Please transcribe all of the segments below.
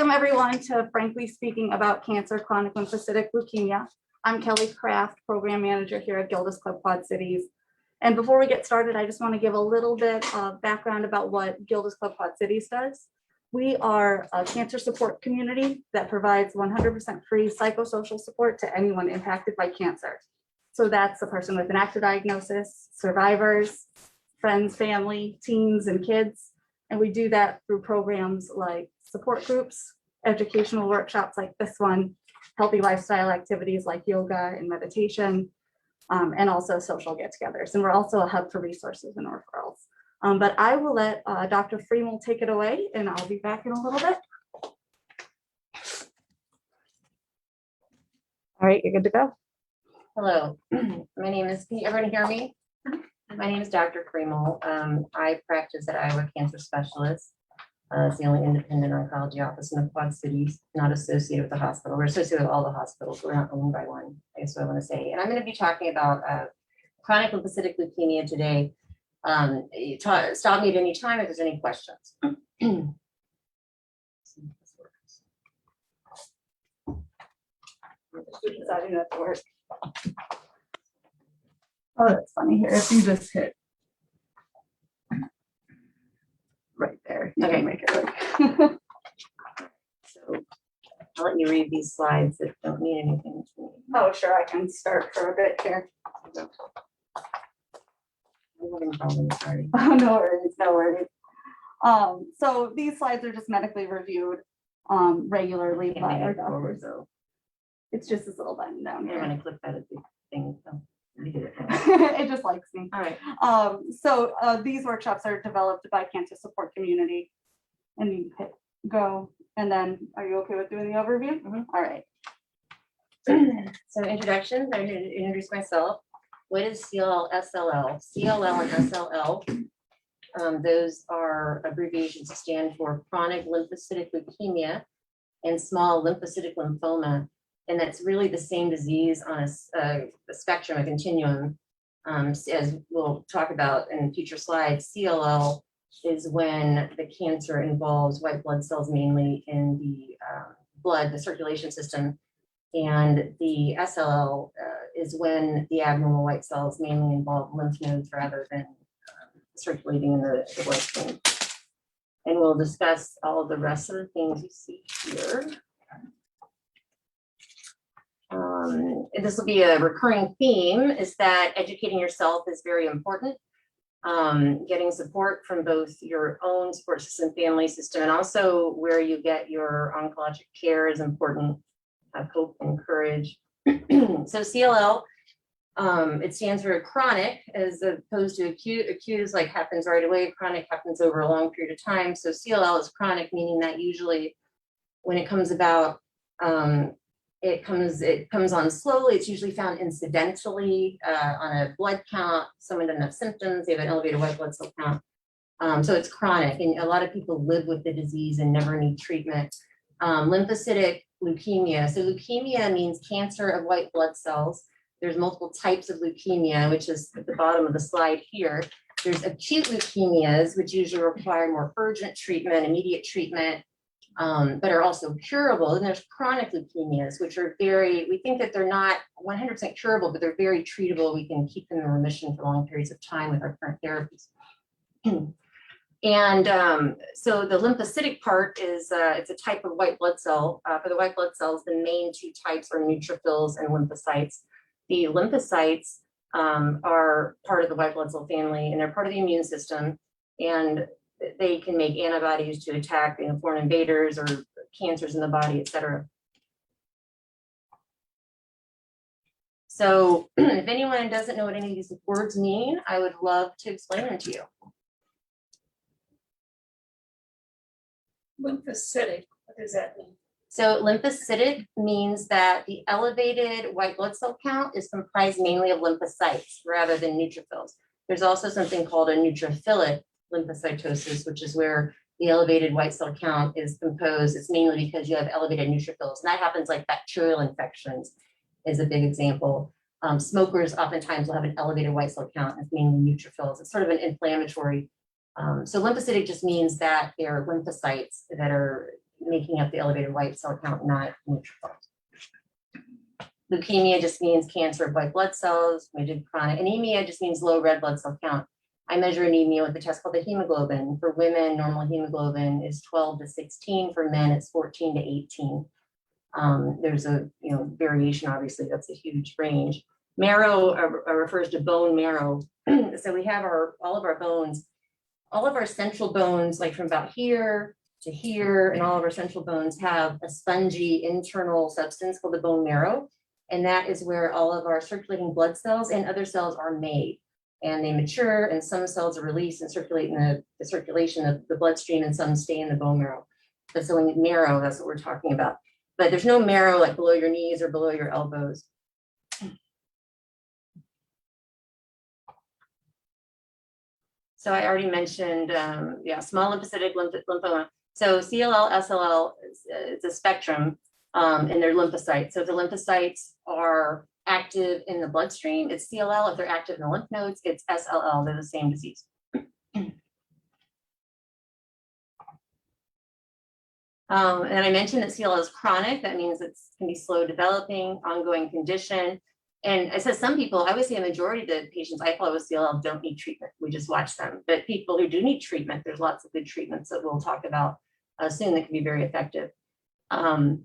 Welcome everyone to Frankly Speaking About Cancer, Chronic Lymphocytic Leukemia. I'm Kelly Kraft, Program Manager here at Gilda's Club Quad Cities. And before we get started, I just want to give a little bit of background about what Gilda's Club Quad Cities does. We are a cancer support community that provides 100% free psychosocial support to anyone impacted by cancer. So that's a person with an active diagnosis, survivors, friends, family, teens, and kids. And we do that through programs like support groups, educational workshops like this one, healthy lifestyle activities like yoga and meditation, and also social get-togethers. And we're also a hub for resources and referrals. But I will let Dr. Freeman take it away, and I'll be back in a little bit. All right, you're good to go. Hello, my name is, can everyone hear me? My name is Dr. Kremel. I practice at Iowa Cancer Specialists. It's the only independent oncology office in the Quad Cities, not associated with the hospital. We're associated with all the hospitals. We're not owned by one, I guess what I want to say. And I'm going to be talking about chronic lymphocytic leukemia today. Stop me at any time if there's any questions. I didn't have to work. Oh, that's funny here. If you just hit right there, you can make it work. So I'll let you read these slides that don't mean anything to me. Oh, sure. I can start for a bit here. Sorry. Oh, no worries, no worries. So these slides are just medically reviewed regularly by our doctors. Though. It's just this little button down I'm here. going to click that at the thing. So It just likes me. all right. So these workshops are developed by Cancer Support Community, and you hit go, and then are you okay with doing the overview? Mhm. All right. So introductions, I'm going to introduce myself. What is CLL, SLL? CLL and SLL, those are abbreviations that stand for chronic lymphocytic leukemia and small lymphocytic lymphoma. And that's really the same disease on a spectrum, a continuum. As we'll talk about in future slides, CLL is when the cancer involves white blood cells mainly in the blood, the circulation system. And the SLL is when the abnormal white cells mainly involve lymph nodes rather than circulating in the bloodstream. And we'll discuss all of the rest of the things you see here. And this will be a recurring theme, is that educating yourself is very important. Getting support from both your own support system, family system, and also where you get your oncologic care is important. Have hope and courage. So CLL, it stands for chronic as opposed to acute. Acute is like happens right away. Chronic happens over a long period of time. So CLL is chronic, meaning that usually when it comes about, it comes on slowly. It's usually found incidentally on a blood count. Someone doesn't have symptoms. They have an elevated white blood cell count. So it's chronic, and a lot of people live with the disease and never need treatment. Lymphocytic leukemia. So leukemia means cancer of white blood cells. There's multiple types of leukemia, which is at the bottom of the slide here. There's acute leukemias, which usually require more urgent treatment, immediate treatment, but are also curable. And there's chronic leukemias, which are we think that they're not 100% curable, but they're very treatable. We can keep them in remission for long periods of time with our current therapies. And so the lymphocytic part is it's a type of white blood cell. For the white blood cells, the main two types are neutrophils and lymphocytes. The lymphocytes are part of the white blood cell family, and they're part of the immune system. And they can make antibodies to attack foreign invaders or cancers in the body, et cetera. So if anyone doesn't know what any of these words mean, I would love to explain them to you. Lymphocytic, what does that mean? So lymphocytic means that the elevated white blood cell count is comprised mainly of lymphocytes rather than neutrophils. There's also something called a neutrophilic lymphocytosis, which is where the elevated white cell count is composed. It's mainly because you have elevated neutrophils. And that happens like bacterial infections is a big example. Smokers oftentimes will have an elevated white cell count. It's mainly neutrophils. It's sort of an inflammatory. So lymphocytic just means that they're lymphocytes that are making up the elevated white cell count, not neutrophils. Leukemia just means cancer of white blood cells. We did chronic. Anemia just means low red blood cell count. I measure anemia with a test called the hemoglobin. For women, normal hemoglobin is 12 to 16. For men, it's 14 to 18. There's a variation, obviously, that's a huge range. Marrow refers to bone marrow. So we have all of our bones, all of our central bones, like from about here to here, and all of our central bones have a spongy internal substance called the bone marrow. And that is where all of our circulating blood cells and other cells are made. And they mature, and some cells are released and circulate in the circulation of the bloodstream, and some stay in the bone marrow. But so in marrow, that's what we're talking about. But there's no marrow like below your knees or below your elbows. So I already mentioned, small lymphocytic lymphoma. So CLL, SLL is a spectrum, and they're lymphocytes. So if the lymphocytes are active in the bloodstream, it's CLL. If they're active in the lymph nodes, it's SLL. They're the same disease. And I mentioned that CLL is chronic. That means it can be slow developing, ongoing condition. And it says some people, I would say a majority of the patients I follow with CLL don't need treatment. We just watch them. But people who do need treatment, there's lots of good treatments that we'll talk about soon that can be very effective. And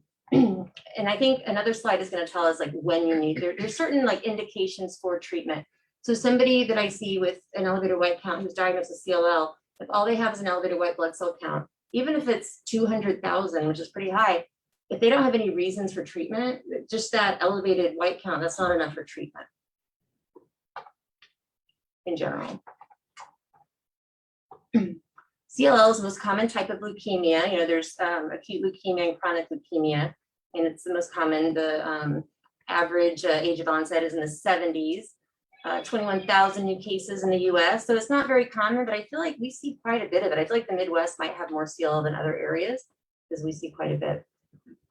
I think another slide is going to tell us like when you need, there's certain like indications for treatment. So somebody that I see with an elevated white count who's diagnosed with CLL, if all they have is an elevated white blood cell count, even if it's 200,000, which is pretty high, if they don't have any reasons for treatment, just that elevated white count, that's not enough for treatment in general. CLL is the most common type of leukemia. There's acute leukemia and chronic leukemia, and it's the most common. The average age of onset is in the 70s. 21,000 new cases in the US. So it's not very common, but I feel like we see quite a bit of it. I feel like the Midwest might have more CLL than other areas because we see quite a bit.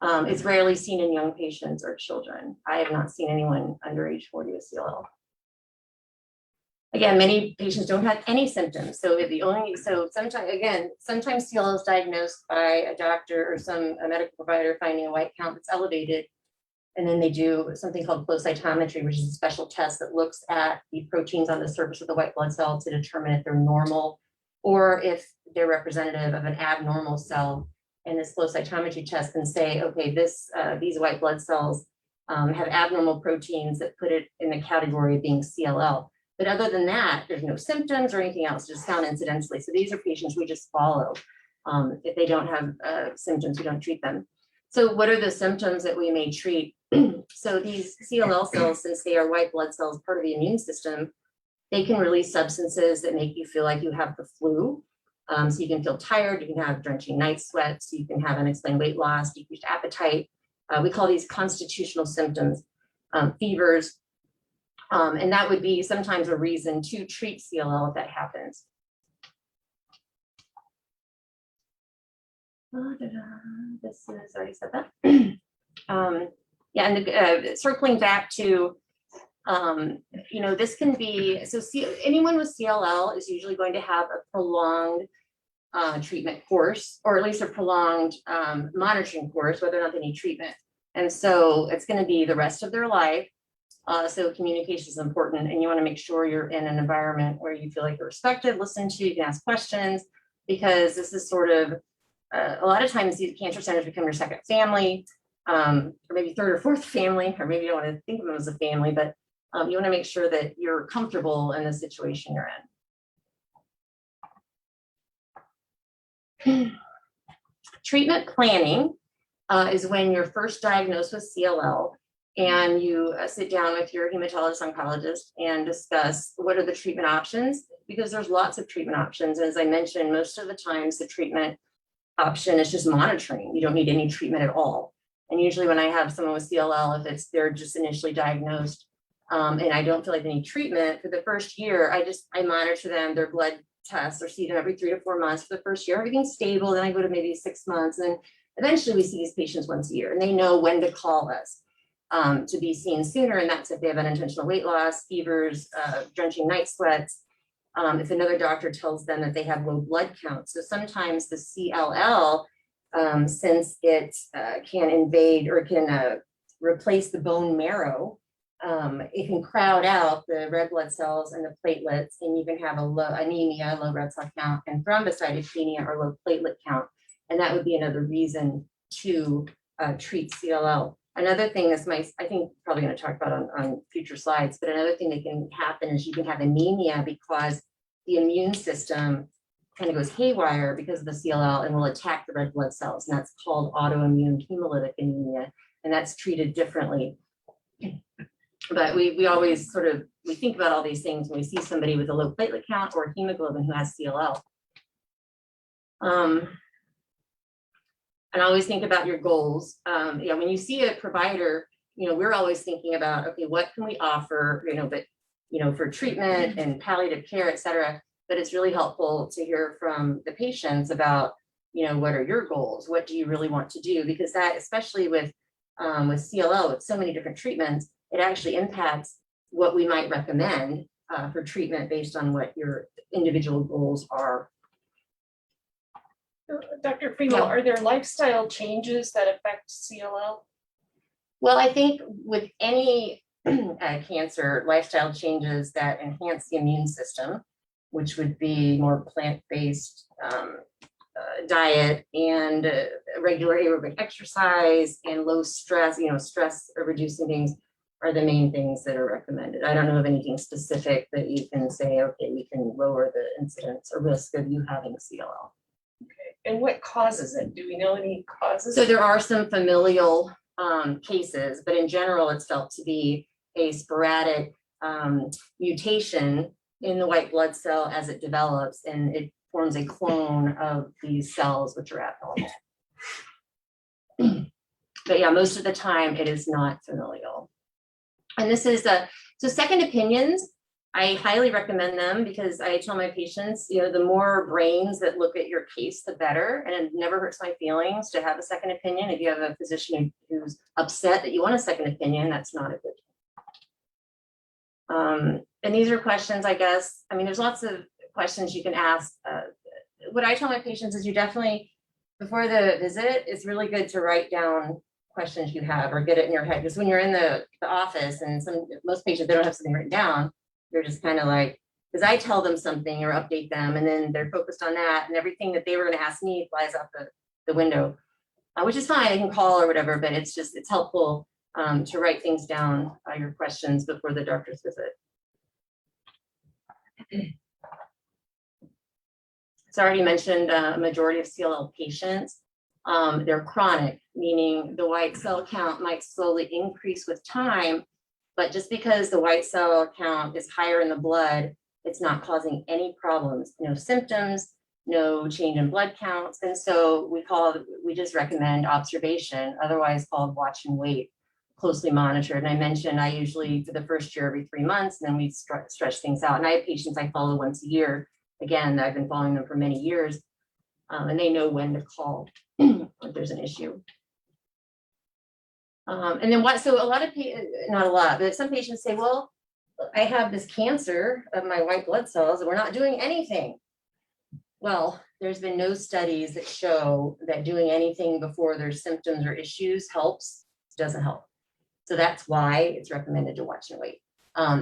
It's rarely seen in young patients or children. I have not seen anyone under age 40 with CLL. Again, many patients don't have any symptoms. So sometimes CLL is diagnosed by a doctor or a medical provider finding a white count that's elevated. And then they do something called flow cytometry, which is a special test that looks at the proteins on the surface of the white blood cell to determine if they're normal or if they're representative of an abnormal cell. And this flow cytometry test can say, okay, these white blood cells have abnormal proteins that put it in the category of being CLL. But other than that, there's no symptoms or anything else, just found incidentally. So these are patients we just follow. If they don't have symptoms, we don't treat them. So what are the symptoms that we may treat? So these CLL cells, since they are white blood cells, part of the immune system, they can release substances that make you feel like you have the flu. So you can feel tired, you can have drenching night sweats, you can have unexplained weight loss, decreased appetite. We call these constitutional symptoms, fevers. And that would be sometimes a reason to treat CLL if that happens. This is, I already said that. And circling back to, this can be, anyone with CLL is usually going to have a prolonged treatment course, or at least a prolonged monitoring course, whether or not they need treatment. And so it's going to be the rest of their life. So communication is important, and you want to make sure you're in an environment where you feel like you're respected, listened to, you can ask questions, because this is sort of, a lot of times these cancer centers become your second family, or maybe third or fourth family, or maybe you don't want to think of them as a family, but you want to make sure that you're comfortable in the situation you're in. Treatment planning is when you're first diagnosed with CLL and you sit down with your hematologist oncologist and discuss what are the treatment options, because there's lots of treatment options. As I mentioned, most of the times the treatment option is just monitoring. You don't need any treatment at all. And usually when I have someone with CLL, if they're just initially diagnosed and I don't feel like they need treatment for the first year, I monitor them, their blood tests, or see them every 3 to 4 months for the first year. Everything's stable. Then I go to maybe 6 months, and then eventually we see these patients once a year, and they know when to call us to be seen sooner. And that's if they have unintentional weight loss, fevers, drenching night sweats. If another doctor tells them that they have low blood counts. So sometimes the CLL since it can invade or can replace the bone marrow. It can crowd out the red blood cells and the platelets, and you can have a low anemia, low red cell count, and thrombocytopenia or low platelet count. And that would be another reason to treat CLL. Another thing that's I think probably going to talk about on future slides, but another thing that can happen is you can have anemia because the immune system kind of goes haywire because of the CLL and will attack the red blood cells. And that's called autoimmune hemolytic anemia. And that's treated differently. But we always we think about all these things when we see somebody with a low platelet count or hemoglobin who has CLL. And always think about your goals. Yeah, when you see a provider, we're always thinking about, okay, what can we offer, for treatment and palliative care, et cetera. But it's really helpful to hear from the patients about, what are your goals? What do you really want to do? Because that, especially with CLL, with so many different treatments, it actually impacts what we might recommend for treatment based on what your individual goals are. Dr. Friedel, are there lifestyle changes that affect CLL? Well, I think with any cancer, lifestyle changes that enhance the immune system, which would be more plant-based diet and regular aerobic exercise and low stress, stress reducing things are the main things that are recommended. I don't know of anything specific that you can say, okay, we can lower the incidence or risk of you having CLL. Okay, and what causes it? Do we know any causes? So there are some familial cases, but in general, it's felt to be a sporadic mutation in the white blood cell as it develops, and it forms a clone of these cells, which are abnormal. But yeah, most of the time it is not familial. And this is so second opinions. I highly recommend them because I tell my patients, the more brains that look at your case, the better. And it never hurts my feelings to have a second opinion. If you have a physician who's upset that you want a second opinion, that's not a good thing. And these are questions, I guess. I mean, there's lots of questions you can ask. What I tell my patients is you definitely, before the visit, it's really good to write down questions you have or get it in your head. Because when you're in the office and most patients, they don't have something written down. They're just kind of like, because I tell them something or update them and then they're focused on that and everything that they were going to ask me flies out the window, which is fine. I can call or whatever, but it's helpful to write things down, your questions before the doctor's visit. So I already mentioned a majority of CLL patients, they're chronic, meaning the white cell count might slowly increase with time, but just because the white cell count is higher in the blood, it's not causing any problems, no symptoms, no change in blood counts. And so we just recommend observation, otherwise called watch and wait, closely monitored. And I mentioned I usually, for the first year, every 3 months, and then we stretch things out. And I have patients I follow once a year. Again, I've been following them for many years, and they know when to call if there's an issue. And then so a lot of not a lot, but some patients say, well, I have this cancer of my white blood cells and we're not doing anything. Well, there's been no studies that show that doing anything before there's symptoms or issues doesn't help. So that's why it's recommended to watch and wait.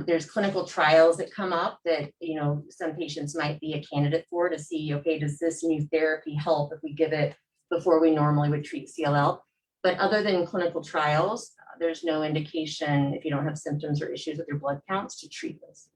There's clinical trials that come up that, some patients might be a candidate for to see, okay, does this new therapy help if we give it before we normally would treat CLL? But other than clinical trials, there's no indication if you don't have symptoms or issues with your blood counts to treat this.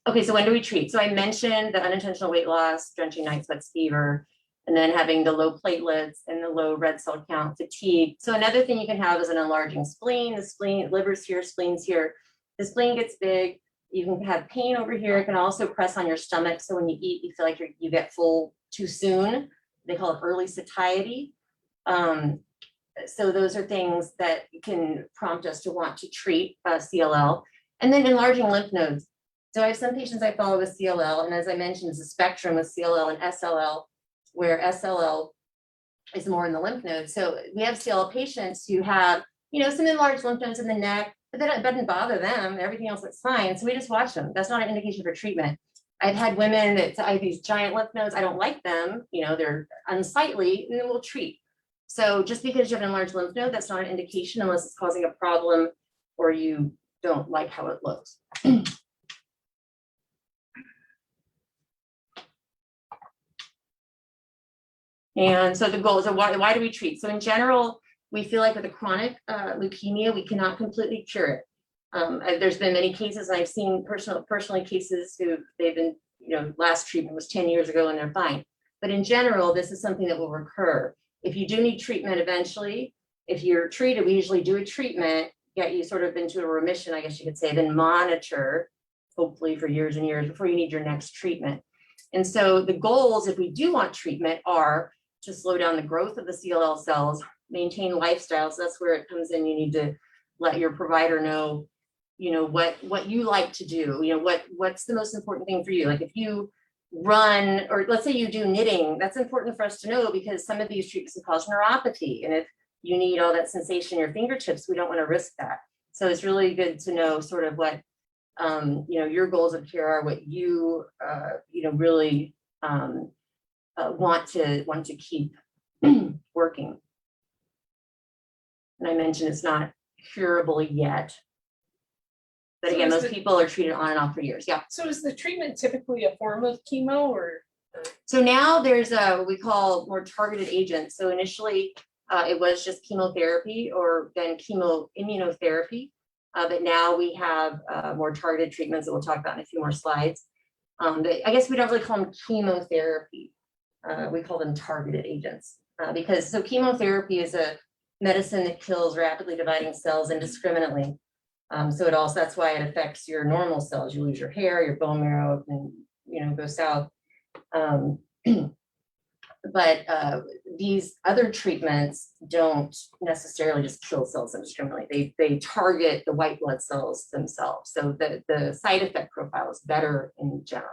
Okay, so when do we treat? So I mentioned the unintentional weight loss, drenching night sweats, fever, and then having the low platelets and the low red cell count, fatigue. So another thing you can have is an enlarging spleen. The spleen, liver's here, spleen's here. The spleen gets big. You can have pain over here. It can also press on your stomach. So when you eat, you feel like you get full too soon. They call it early satiety. So those are things that can prompt us to want to treat CLL. And then enlarging lymph nodes. So I have some patients I follow with CLL, and as I mentioned, it's a spectrum with CLL and SLL, where SLL is more in the lymph nodes. So we have CLL patients who have, some enlarged lymph nodes in the neck, but that doesn't bother them. Everything else looks fine. So we just watch them. That's not an indication for treatment. I've had women that I have these giant lymph nodes, I don't like them, you know, they're unsightly, and then we'll treat. So just because you have an enlarged lymph node, that's not an indication unless it's causing a problem or you don't like how it looks. And so the goal is, why do we treat? So in general, we feel like with a chronic leukemia, we cannot completely cure it. There's been many cases, and I've seen personally cases who they've been, you know, last treatment was 10 years ago and they're fine. But in general, this is something that will recur. If you do need treatment eventually, if you're treated, we usually do a treatment, get you sort of into a remission, I guess you could say, then monitor, hopefully for years and years before you need your next treatment. And so the goals, if we do want treatment, are to slow down the growth of the CLL cells, maintain lifestyles. That's where it comes in. You need to let your provider know, you know, what you like to do, you know, what's the most important thing for you. Like if you run, or let's say you do knitting, that's important for us to know because some of these treatments can cause neuropathy. And if you need all that sensation in your fingertips, we don't want to risk that. So it's really good to know sort of what, you know, your goals of care are, what you, you know, really want to keep working. And I mentioned it's not curable yet. But So again, is most the- people are treated on and off for years. Yeah. So is the treatment typically a form of chemo or? So now there's what we call more targeted agents. So initially it was just chemotherapy or then immunotherapy. But now we have more targeted treatments that we'll talk about in a few more slides. I guess we don't really call them chemotherapy. We call them targeted agents because so chemotherapy is a medicine that kills rapidly dividing cells indiscriminately. So it also, that's why it affects your normal cells. You lose your hair, your bone marrow, and you know, go south. But these other treatments don't necessarily just kill cells indiscriminately. They target the white blood cells themselves. So the side effect profile is better in general.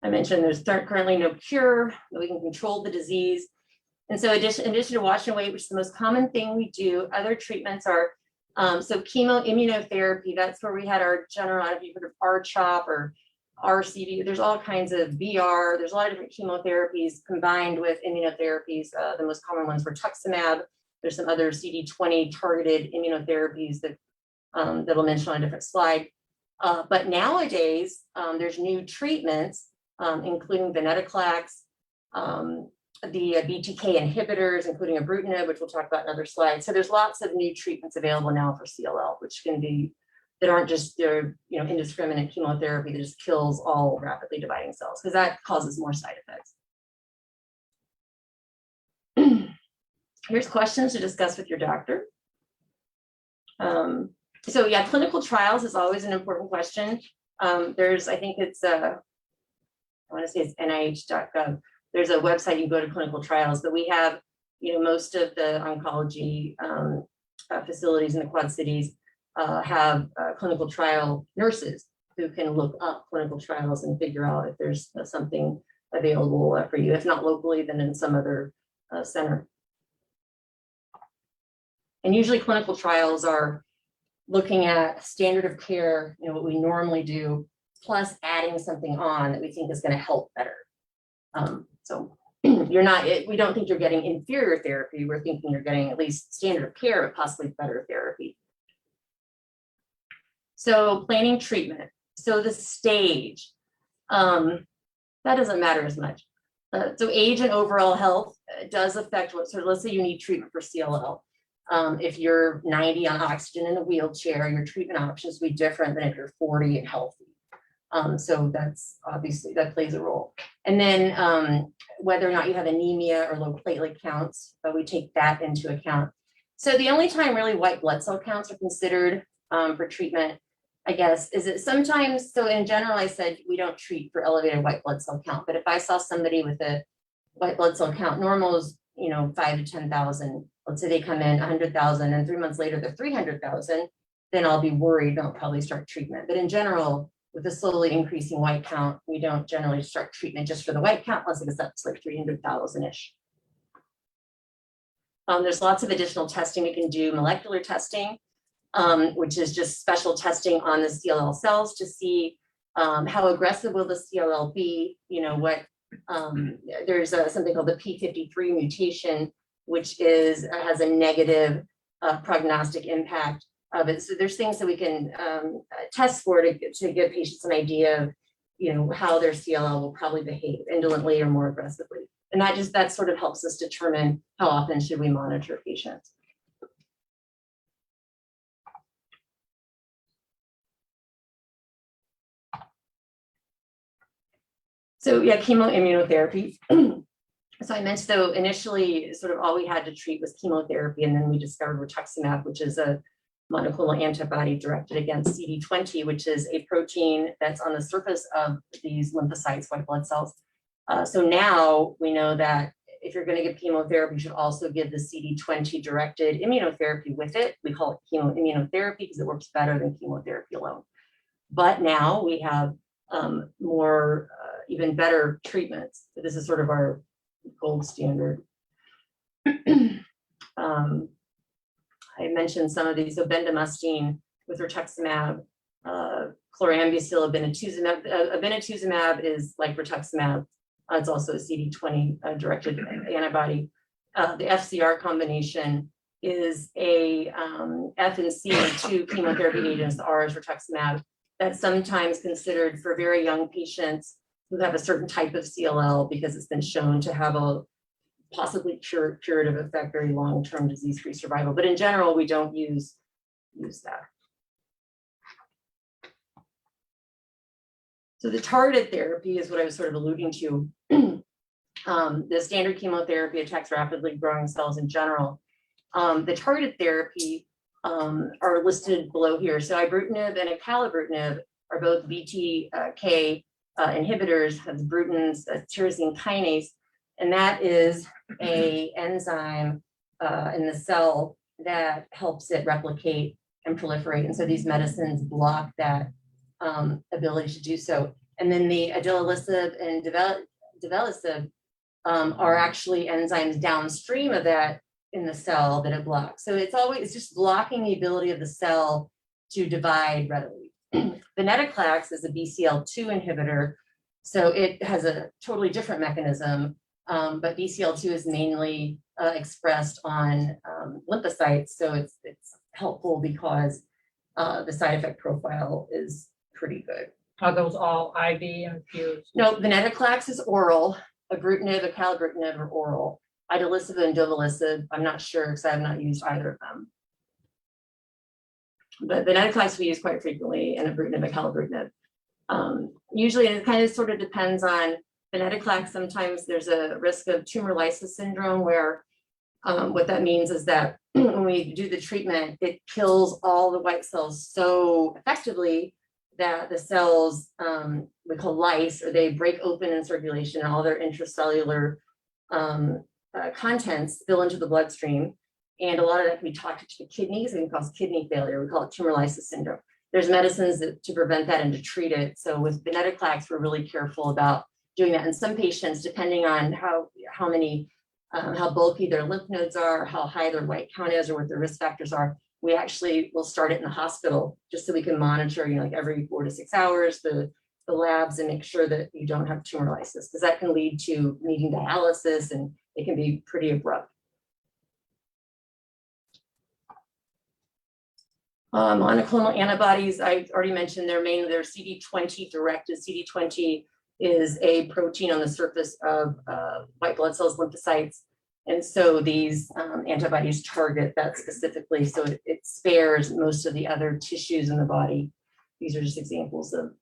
I mentioned there's currently no cure, but we can control the disease. And so in addition to wash and wait, which is the most common thing we do, other treatments are, so chemo immunotherapy, that's where we had our general, I don't know if you've heard of R-CHOP or RCD, there's all kinds of VR, there's a lot of different chemotherapies combined with immunotherapies. The most common ones were rituximab. There's some other CD20 targeted immunotherapies that I'll mention on a different slide. But nowadays, there's new treatments, including venetoclax, the BTK inhibitors, including ibrutinib, which we'll talk about in another slide. So there's lots of new treatments available now for CLL, which can be, that aren't just their, you know, indiscriminate chemotherapy that just kills all rapidly dividing cells, because that causes more side effects. Here's questions to discuss with your doctor. So yeah, clinical trials is always an important question. There's, I think it's, I want to say it's nih.gov. There's a website you can go to clinical trials, but we have, you know, most of the oncology facilities in the Quad Cities have clinical trial nurses who can look up clinical trials and figure out if there's something available for you. If not locally, then in some other center. And usually clinical trials are looking at standard of care, you know, what we normally do, plus adding something on that we think is going to help better. So you're not, we don't think you're getting inferior therapy. We're thinking you're getting at least standard of care, but possibly better therapy. So planning treatment. So the stage, that doesn't matter as much. So age and overall health does affect what, so let's say you need treatment for CLL. If you're 90 on oxygen in a wheelchair, your treatment options will be different than if you're 40 and healthy. So that's obviously, that plays a role. And then whether or not you have anemia or low platelet counts, we take that into account. So the only time really white blood cell counts are considered for treatment, I guess, is it sometimes, so in general, I said we don't treat for elevated white blood cell count, but if I saw somebody with a white blood cell count, normal is, you know, 5 to 10,000, let's say they come in 100,000 and 3 months later they're 300,000, then I'll be worried, don't probably start treatment. But in general, with a slowly increasing white count, we don't generally start treatment just for the white count unless it gets up to like 300,000-ish. There's lots of additional testing we can do, molecular testing. which is just special testing on the CLL cells to see how aggressive will the CLL be. You know, what there's something called the P53 mutation, which has a negative prognostic impact of it. So there's things that we can test for to give patients an idea of, you know, how their CLL will probably behave indolently or more aggressively. And that sort of helps us determine how often should we monitor patients. So yeah, chemoimmunotherapy. So I mentioned, though, initially sort of all we had to treat was chemotherapy, and then we discovered rituximab, which is a monoclonal antibody directed against CD20, which is a protein that's on the surface of these lymphocytes, white blood cells. So now we know that if you're going to give chemotherapy, you should also give the CD20 directed immunotherapy with it. We call it chemoimmunotherapy because it works better than chemotherapy alone. But now we have more, even better treatments. This is sort of our gold standard. I mentioned some of these, so bendamustine with rituximab, chlorambucil, obinutuzumab. Obinutuzumab is like rituximab. It's also a CD20 directed antibody. The FCR combination is a F and C, two chemotherapy agents. The R is rituximab. That's sometimes considered for very young patients who have a certain type of CLL because it's been shown to have a possibly curative effect, very long-term disease-free survival. But in general, we don't use that. So the targeted therapy is what I was sort of alluding to. The standard chemotherapy attacks rapidly growing cells in general. The targeted therapy are listed below here. So ibrutinib and acalabrutinib are both BTK inhibitors, has Bruton's tyrosine kinase, and that is a enzyme in the cell that helps it replicate and proliferate. And so these medicines block that ability to do so. And then the idelalisib and duvelisib are actually enzymes downstream of that in the cell that it blocks. So it's just blocking the ability of the cell to divide readily. Venetoclax is a BCL2 inhibitor, so it has a totally different mechanism, but BCL2 is mainly expressed on lymphocytes, so it's helpful because the side effect profile is pretty good. Are those all IV infused? No, venetoclax is oral. Ibrutinib, acalabrutinib are oral. Idelalisib and duvelisib, I'm not sure because I have not used either of them. But venetoclax we use quite frequently, and ibrutinib, acalabrutinib. Usually it kind of sort of depends on venetoclax. Sometimes there's a risk of tumor lysis syndrome where what that means is that when we do the treatment, it kills all the white cells so effectively that the cells we call lyse, or they break open in circulation, and all their intracellular contents spill into the bloodstream. And a lot of that can be toxic to the kidneys and cause kidney failure. We call it tumor lysis syndrome. There's medicines to prevent that and to treat it. So with venetoclax, we're really careful about doing that. And some patients, depending on how bulky their lymph nodes are, how high their white count is, or what their risk factors are, we actually will start it in the hospital just so we can monitor, like every 4 to 6 hours, the labs, and make sure that you don't have tumor lysis, because that can lead to needing dialysis and it can be pretty abrupt. Monoclonal antibodies, I already mentioned they're CD20 directed. CD20 is a protein on the surface of white blood cells, lymphocytes. And so these antibodies target that specifically, so it spares most of the other tissues in the body. These are just examples of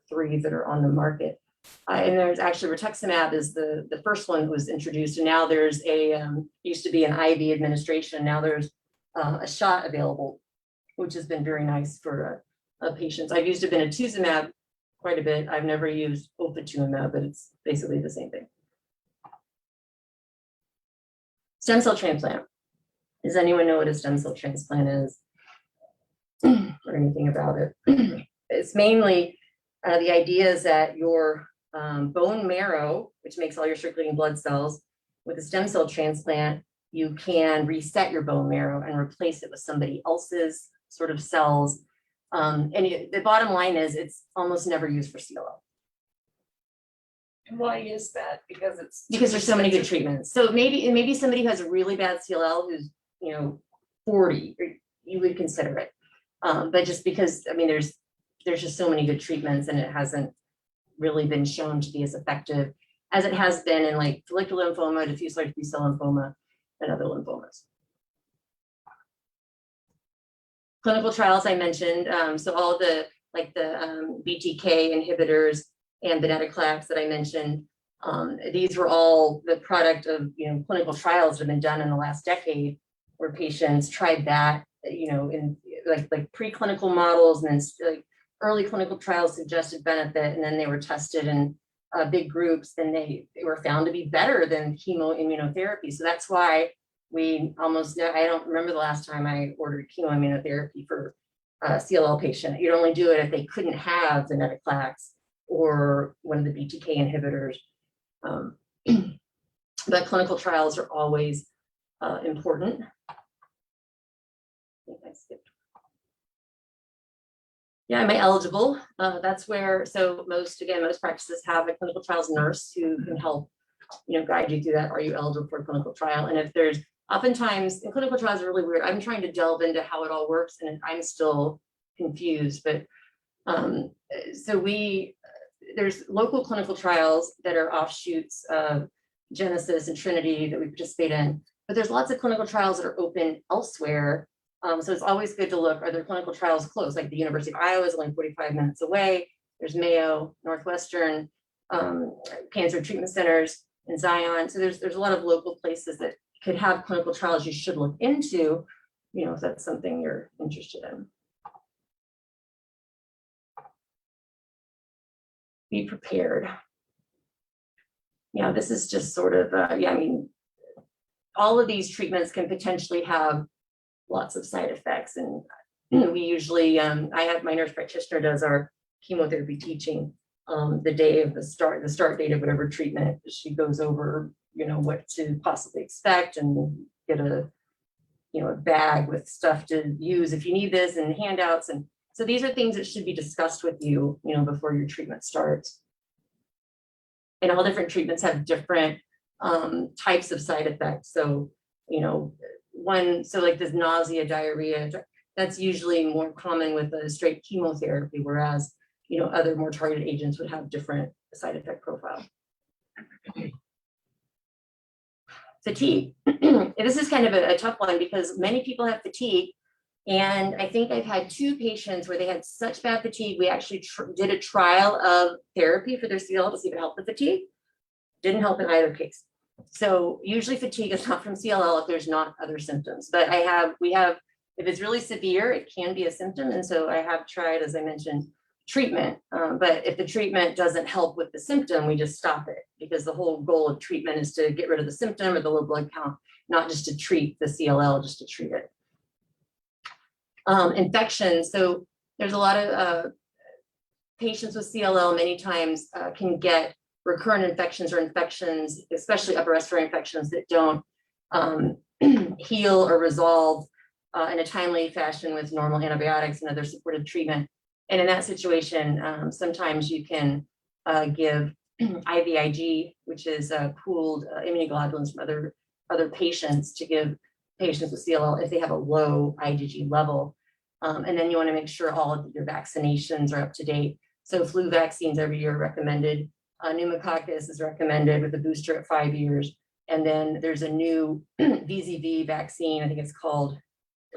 3 that are on the market. And there's actually rituximab is the first one that was introduced. And now there's used to be an IV administration. Now there's a shot available, which has been very nice for patients. I've used obinutuzumab quite a bit. I've never used ofatumumab, but it's basically the same thing. Stem cell transplant. Does anyone know what a stem cell transplant is or anything about it? It's mainly the idea is that your bone marrow, which makes all your circulating blood cells, with a stem cell transplant, you can reset your bone marrow and replace it with somebody else's sort of cells. The bottom line is it's almost never used for CLL. And why is that? Because There's so many good treatments. So maybe somebody who has a really bad CLL who's 40, you would consider it. But just because, I mean, there's just so many good treatments, and it hasn't really been shown to be as effective as it has been in like follicular lymphoma, diffuse large B-cell lymphoma, and other lymphomas. Clinical trials I mentioned, so all the BTK inhibitors and venetoclax that I mentioned, these were all the product of clinical trials that have been done in the last decade, where patients tried that, in like preclinical models, and then like early clinical trials suggested benefit, and then they were tested in big groups, and they were found to be better than chemoimmunotherapy. So that's why we almost I don't remember the last time I ordered chemoimmunotherapy for a CLL patient. You'd only do it if they couldn't have venetoclax or one of the BTK inhibitors. But clinical trials are always important. I think I skipped. Yeah, am I eligible? That's where, so most practices have a clinical trials nurse who can help, guide you through that. Are you eligible for a clinical trial? And if there's, oftentimes, and clinical trials are really weird. I'm trying to delve into how it all works, and I'm still confused. But so there's local clinical trials that are offshoots of Genesis and Trinity that we participate in. But there's lots of clinical trials that are open elsewhere. So it's always good to look, are there clinical trials close? Like the University of Iowa is only 45 minutes away. There's Mayo, Northwestern, cancer treatment centers in Zion. So there's a lot of local places that could have clinical trials you should look into, if that's something you're interested in. Be prepared. This is just sort of, all of these treatments can potentially have lots of side effects, and we usually, I have my nurse practitioner does our chemotherapy teaching the day of the start date of whatever treatment. She goes over, what to possibly expect, and get a bag with stuff to use if you need this, and handouts. And so these are things that should be discussed with you, before your treatment starts. And all different treatments have different types of side effects. So, so like this nausea, diarrhea, that's usually more common with a straight chemotherapy, whereas, other more targeted agents would have different side effect profile. Fatigue. This is kind of a tough one because many people have fatigue. And I think I've had 2 patients where they had such bad fatigue. We actually did a trial of therapy for their CLL to see if it helped the fatigue. Didn't help in either case. So usually fatigue is not from CLL if there's not other symptoms. But we have, if it's really severe, it can be a symptom. And so I have tried, as I mentioned, treatment. But if the treatment doesn't help with the symptom, we just stop it, because the whole goal of treatment is to get rid of the symptom or the low blood count, not just to treat the CLL, just to treat it. Infections. So there's a lot of patients with CLL many times can get recurrent infections or infections, especially upper respiratory infections that don't heal or resolve in a timely fashion with normal antibiotics and other supportive treatment. And in that situation, sometimes you can give IVIG, which is pooled immunoglobulins from other patients, to give patients with CLL if they have a low IgG level. And then you want to make sure all of your vaccinations are up to date. So flu vaccines every year are recommended. Pneumococcus is recommended with a booster at 5 years. And then there's a new VZV vaccine, I think it's called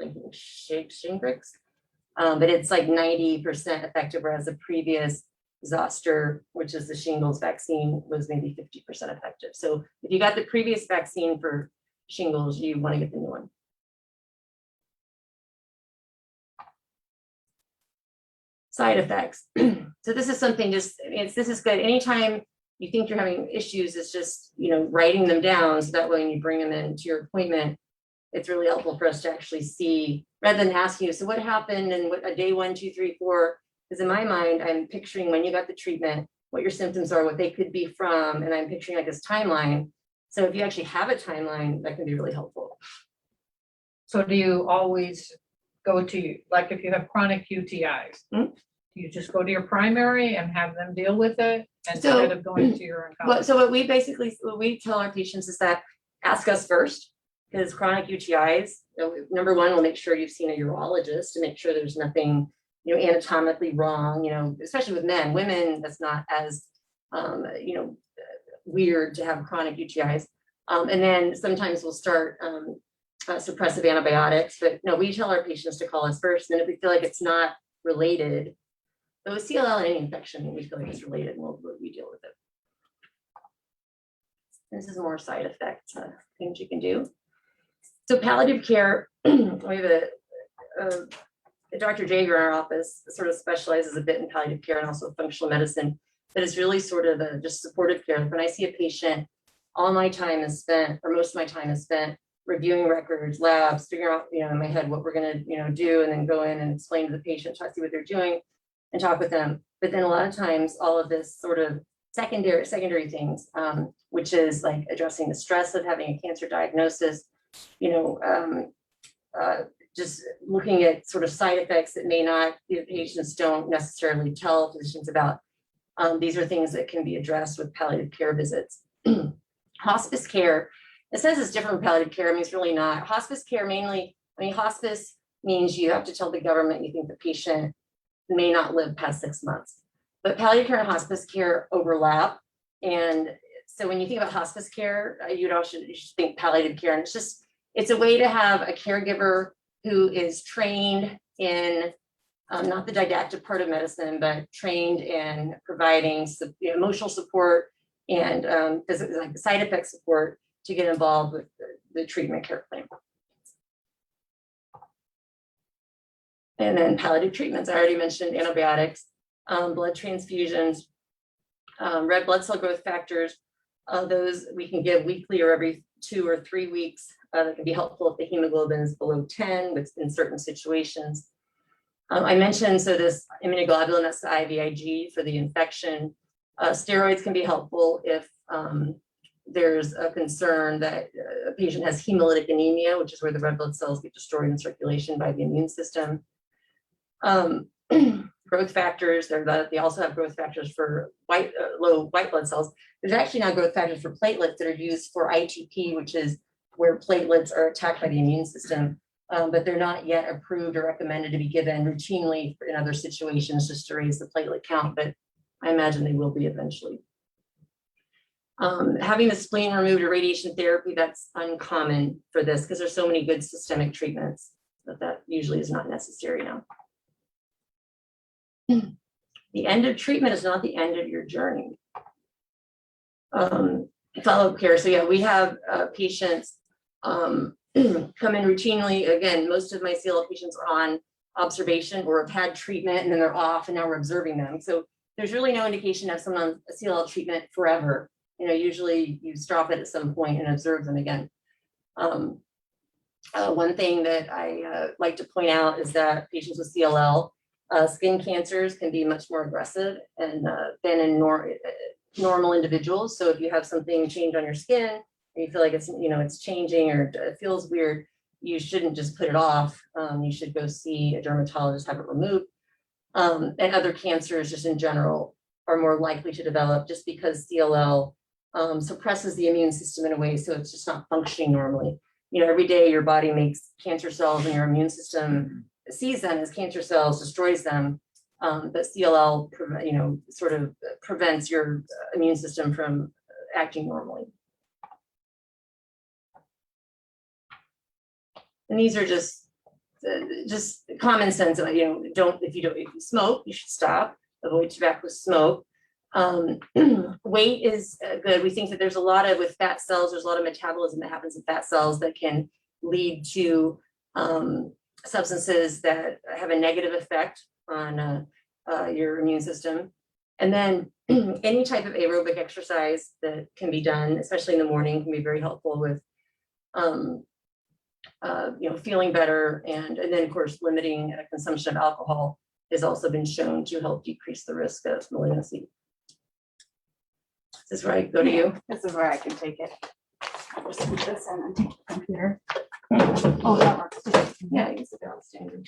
Shingrix, but it's like 90% effective, whereas the previous zoster, which is the shingles vaccine, was maybe 50% effective. So if you got the previous vaccine for shingles, you want to get the new one. Side effects. So this is something this is good. Anytime you think you're having issues, it's just, writing them down. So that way when you bring them into your appointment, it's really helpful for us to actually see, rather than asking you, so what happened and what a day 1, 2, 3, 4, because in my mind, I'm picturing when you got the treatment, what your symptoms are, what they could be from, and I'm picturing like this timeline. So if you actually have a timeline, that can be really helpful. So do you always go to, like if you have chronic UTIs? Hmm? You just go to your primary and have them deal with it So- instead of going to your oncologist? So what we tell our patients is that ask us first, because chronic UTIs, number one, we'll make sure you've seen a urologist to make sure there's nothing, anatomically wrong, especially with men. Women, that's not as, weird to have chronic UTIs. And then sometimes we'll start suppressive antibiotics, but no, we tell our patients to call us first. And if we feel like it's not related, so with CLL and any infection, we feel like it's related, and we deal with it. This is more side effects, things you can do. So palliative care, we have Dr. Jager in our office sort of specializes a bit in palliative care and also functional medicine, but it's really sort of just supportive care. When I see a patient, all my time is spent, or most of my time is spent reviewing records, labs, figuring out, in my head what we're gonna, do, and then go in and explain to the patient, try to see what they're doing and talk with them. But then a lot of times all of this sort of secondary things, which is like addressing the stress of having a cancer diagnosis, just looking at sort of side effects that may not, patients don't necessarily tell physicians about. These are things that can be addressed with palliative care visits. Hospice care, it says it's different from palliative care. I mean, it's really not. Hospice care mainly, hospice means you have to tell the government you think the patient may not live past 6 months. But palliative care and hospice care overlap. And so when you think about hospice care, you should think palliative care. And it's a way to have a caregiver who is trained in not the didactic part of medicine, but trained in providing emotional support and like side effect support to get involved with the treatment care plan. And then palliative treatments, I already mentioned antibiotics, blood transfusions, red blood cell growth factors. Those we can give weekly or every 2 or 3 weeks. That can be helpful if the hemoglobin is below 10 in certain situations. I mentioned, so this immunoglobulin, that's the IVIG for the infection. Steroids can be helpful if there's a concern that a patient has hemolytic anemia, which is where the red blood cells get destroyed in circulation by the immune system. Growth factors, they also have growth factors for low white blood cells. There's actually now growth factors for platelets that are used for ITP, which is where platelets are attacked by the immune system, but they're not yet approved or recommended to be given routinely in other situations just to raise the platelet count, but I imagine they will be eventually. Having the spleen removed or radiation therapy, that's uncommon for this because there's so many good systemic treatments that usually is not necessary now. The end of treatment is not the end of your journey. Follow-up care. So yeah, we have patients come in routinely. Again, most of my CLL patients are on observation or have had treatment and then they're off and now we're observing them. So there's really no indication to have someone on a CLL treatment forever. Usually you stop it at some point and observe them again. One thing that I like to point out is that patients with CLL, skin cancers can be much more aggressive and than in normal individuals. So if you have something change on your skin and you feel like it's changing or it feels weird, you shouldn't just put it off. You should go see a dermatologist, have it removed. And other cancers just in general are more likely to develop just because CLL suppresses the immune system in a way so it's just not functioning normally. Every day your body makes cancer cells and your immune system sees them as cancer cells, destroys them, but CLL, sort of prevents your immune system from acting normally. And these are just common sense. If you smoke, you should stop. Avoid tobacco smoke. Weight is good. We think that there's a lot of, with fat cells, there's a lot of metabolism that happens in fat cells that can lead to substances that have a negative effect on your immune system. And then any type of aerobic exercise that can be done, especially in the morning, can be very helpful with feeling better. And then of course, limiting consumption of alcohol has also been shown to help decrease the risk of malignancy. Is this where I go to you? This is where I can take it. I'll just put this in and take the computer. Oh, that works. Yeah, use the belt standard.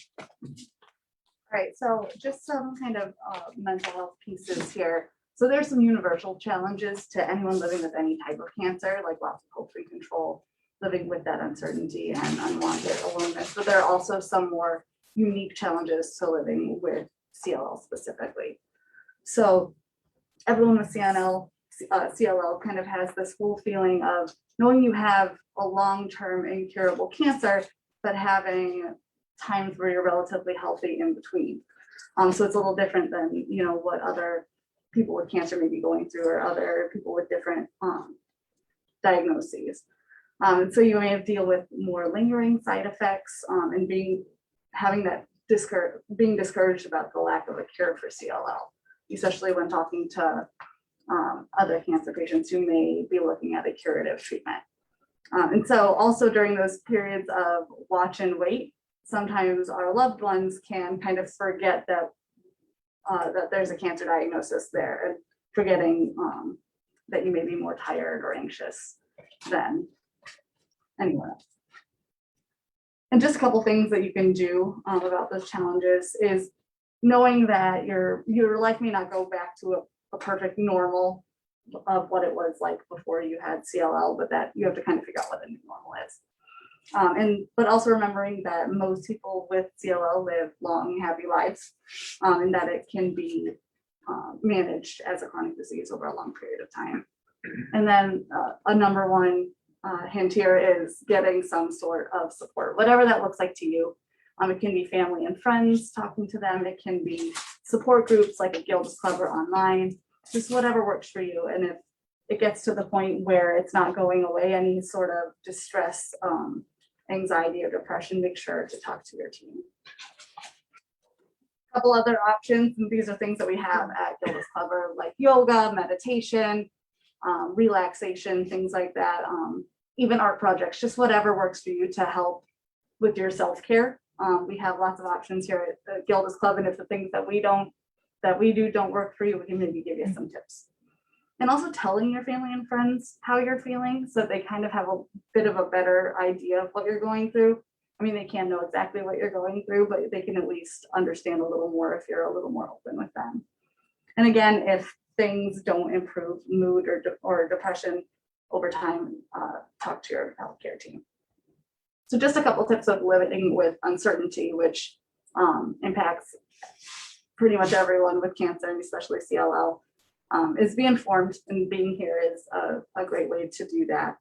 Right, so just some kind of mental health pieces here. So there's some universal challenges to anyone living with any type of cancer, like loss of hope-free control, living with that uncertainty and unwanted aloneness. But there are also some more unique challenges to living with CLL specifically. So everyone with CLL kind of has this whole feeling of knowing you have a long-term incurable cancer, but having times where you're relatively healthy in between. So it's a little different than, you know, what other people with cancer may be going through or other people with different diagnoses. So you may have deal with more lingering side effects and being discouraged about the lack of a cure for CLL, especially when talking to other cancer patients who may be looking at a curative treatment. And so also during those periods of watch and wait, sometimes our loved ones can kind of forget that that there's a cancer diagnosis there, and forgetting that you may be more tired or anxious than anyone else. And just a couple things that you can do about those challenges is knowing that your life may not go back to a perfect normal of what it was like before you had CLL, but that you have to kind of figure out what the new normal is. But also remembering that most people with CLL live long, happy lives, and that it can be managed as a chronic disease over a long period of time. And then a number one hint here is getting some sort of support, whatever that looks like to you. It can be family and friends, talking to them. It can be support groups like a Gilda's Club or online, just whatever works for you. And if it gets to the point where it's not going away, any sort of distress, anxiety or depression, make sure to talk to your team. A couple other options, and these are things that we have at Gilda's Club, are like yoga, meditation, relaxation, things like that, even art projects, just whatever works for you to help with your self-care. We have lots of options here at the Gilda's Club, and if the things that we do don't work for you, we can maybe give you some tips. And also telling your family and friends how you're feeling so that they kind of have a bit of a better idea of what you're going through. I mean, they can't know exactly what you're going through, but they can at least understand a little more if you're a little more open with them. And again, if things don't improve, mood or depression over time, talk to your healthcare team. So just a couple tips of living with uncertainty, which impacts pretty much everyone with cancer, and especially CLL, is be informed, and being here is a great way to do that.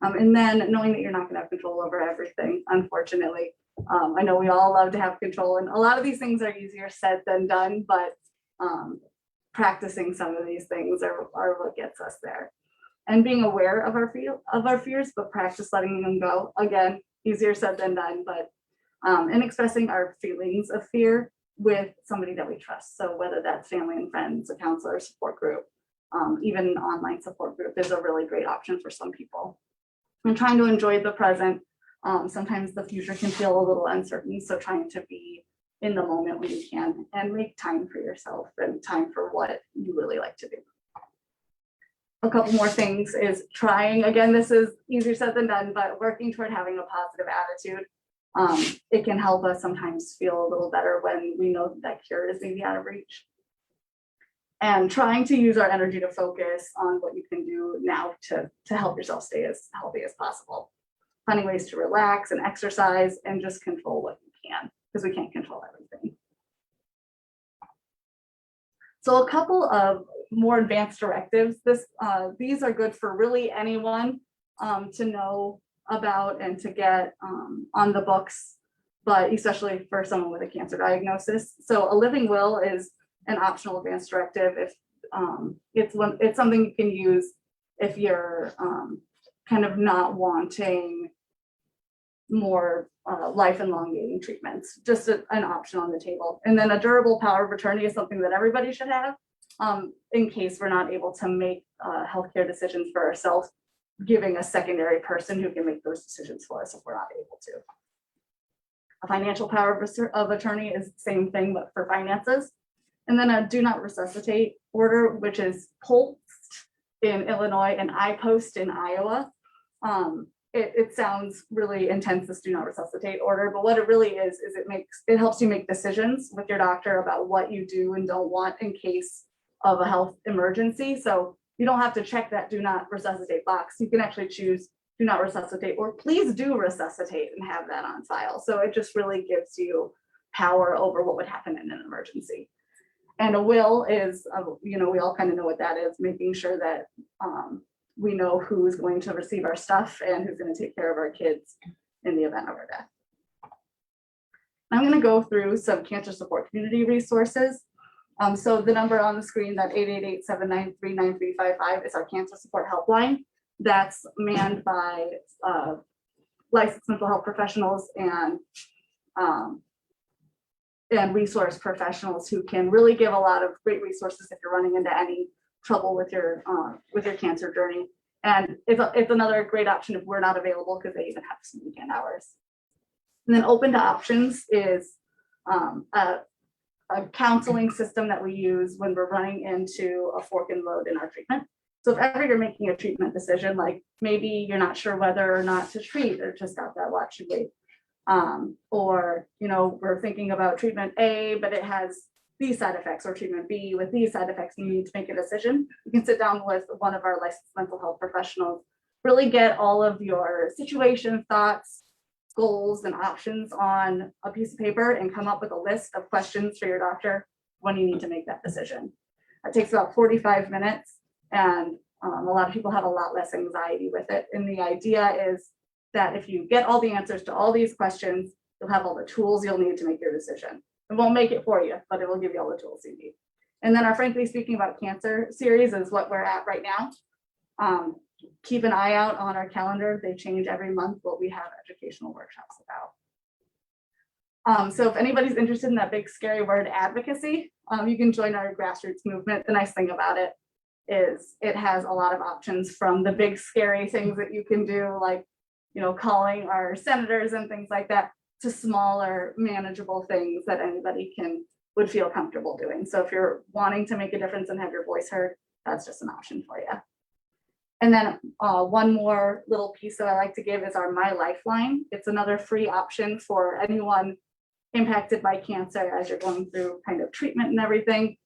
And then knowing that you're not going to have control over everything, unfortunately. I know we all love to have control, and a lot of these things are easier said than done, but practicing some of these things are what gets us there. And being aware of our fears, but practice letting them go. Again, easier said than done, but and expressing our feelings of fear with somebody that we trust. So whether that's family and friends, a counselor, support group, even an online support group is a really great option for some people. And trying to enjoy the present. Sometimes the future can feel a little uncertain, so trying to be in the moment when you can and make time for yourself and time for what you really like to do. A couple more things is trying, again, this is easier said than done, but working toward having a positive attitude. It can help us sometimes feel a little better when we know that cure is maybe out of reach. And trying to use our energy to focus on what you can do now to help yourself stay as healthy as possible. Finding ways to relax and exercise and just control what you can, because we can't control everything. So a couple of more advanced directives. These are good for really anyone to know about and to get on the books, but especially for someone with a cancer diagnosis. So a living will is an optional advanced directive if it's something you can use if you're kind of not wanting more life elongating treatments, just an option on the table. And then a durable power of attorney is something that everybody should have in case we're not able to make healthcare decisions for ourselves, giving a secondary person who can make those decisions for us if we're not able to. A financial power of attorney is the same thing, but for finances. And then a do not resuscitate order, which is POST in Illinois and I-Post in Iowa. it sounds really intense, this do not resuscitate order, but what it really is it helps you make decisions with your doctor about what you do and don't want in case of a health emergency. So you don't have to check that do not resuscitate box. You can actually choose do not resuscitate or please do resuscitate and have that on file. So it just really gives you power over what would happen in an emergency. And a will is, we all kind of know what that is, making sure that we know who is going to receive our stuff and who's going to take care of our kids in the event of our death. I'm going to go through some cancer support community resources. So the number on the screen, that 888-793-9355 is our cancer support helpline. That's manned by licensed mental health professionals and resource professionals who can really give a lot of great resources if you're running into any trouble with your cancer journey. And it's another great option if we're not available, because they even have some weekend hours. And then open to options is a counseling system that we use when we're running into a fork in the road in our treatment. So if ever you're making a treatment decision, like maybe you're not sure whether or not to treat or to stop that watch and wait, or we're thinking about treatment A, but it has these side effects, or treatment B with these side effects, and you need to make a decision. You can sit down with one of our licensed mental health professionals, really get all of your situation, thoughts, goals, and options on a piece of paper and come up with a list of questions for your doctor when you need to make that decision. It takes about 45 minutes, and a lot of people have a lot less anxiety with it. And the idea is that if you get all the answers to all these questions, you'll have all the tools you'll need to make your decision. It won't make it for you, but it will give you all the tools you need. And then our Frankly Speaking About Cancer series is what we're at right now. Keep an eye out on our calendar. They change every month what we have educational workshops about. So if anybody's interested in that big scary word advocacy, you can join our grassroots movement. The nice thing about it is it has a lot of options, from the big scary things that you can do, like calling our senators and things like that, to smaller manageable things that anybody would feel comfortable doing. So if you're wanting to make a difference and have your voice heard, that's just an option for you. And then one more little piece that I like to give is our My Lifeline. It's another free option for anyone impacted by cancer as you're going through kind of treatment and everything.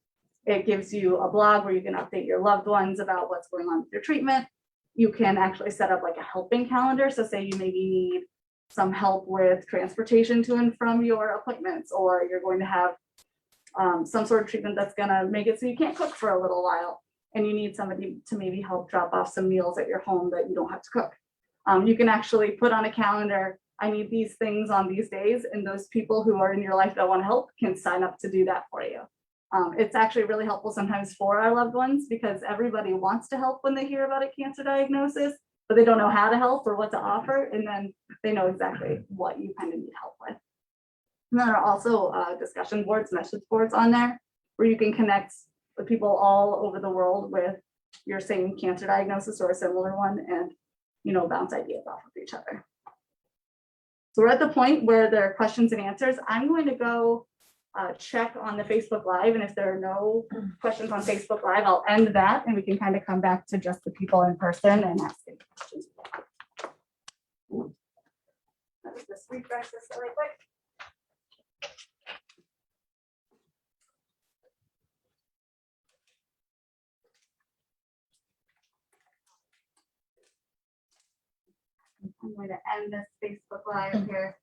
It gives you a blog where you can update your loved ones about what's going on with your treatment. You can actually set up like a helping calendar. So say you maybe need some help with transportation to and from your appointments, or you're going to have some sort of treatment that's going to make it so you can't cook for a little while, and you need somebody to maybe help drop off some meals at your home that you don't have to cook. You can actually put on a calendar, I need these things on these days, and those people who are in your life that want to help can sign up to do that for you. It's actually really helpful sometimes for our loved ones, because everybody wants to help when they hear about a cancer diagnosis, but they don't know how to help or what to offer, and then they know exactly what you kind of need help with. And then there are also discussion boards, message boards on there, where you can connect with people all over the world with your same cancer diagnosis or a similar one, and bounce ideas off of each other. So we're at the point where there are questions and answers. I'm going to go check on the Facebook Live, and if there are no questions on Facebook Live, I'll end that, and we can kind of come back to just the people in person and ask any questions. Let me just refresh this really quick. I'm going to end this Facebook Live here.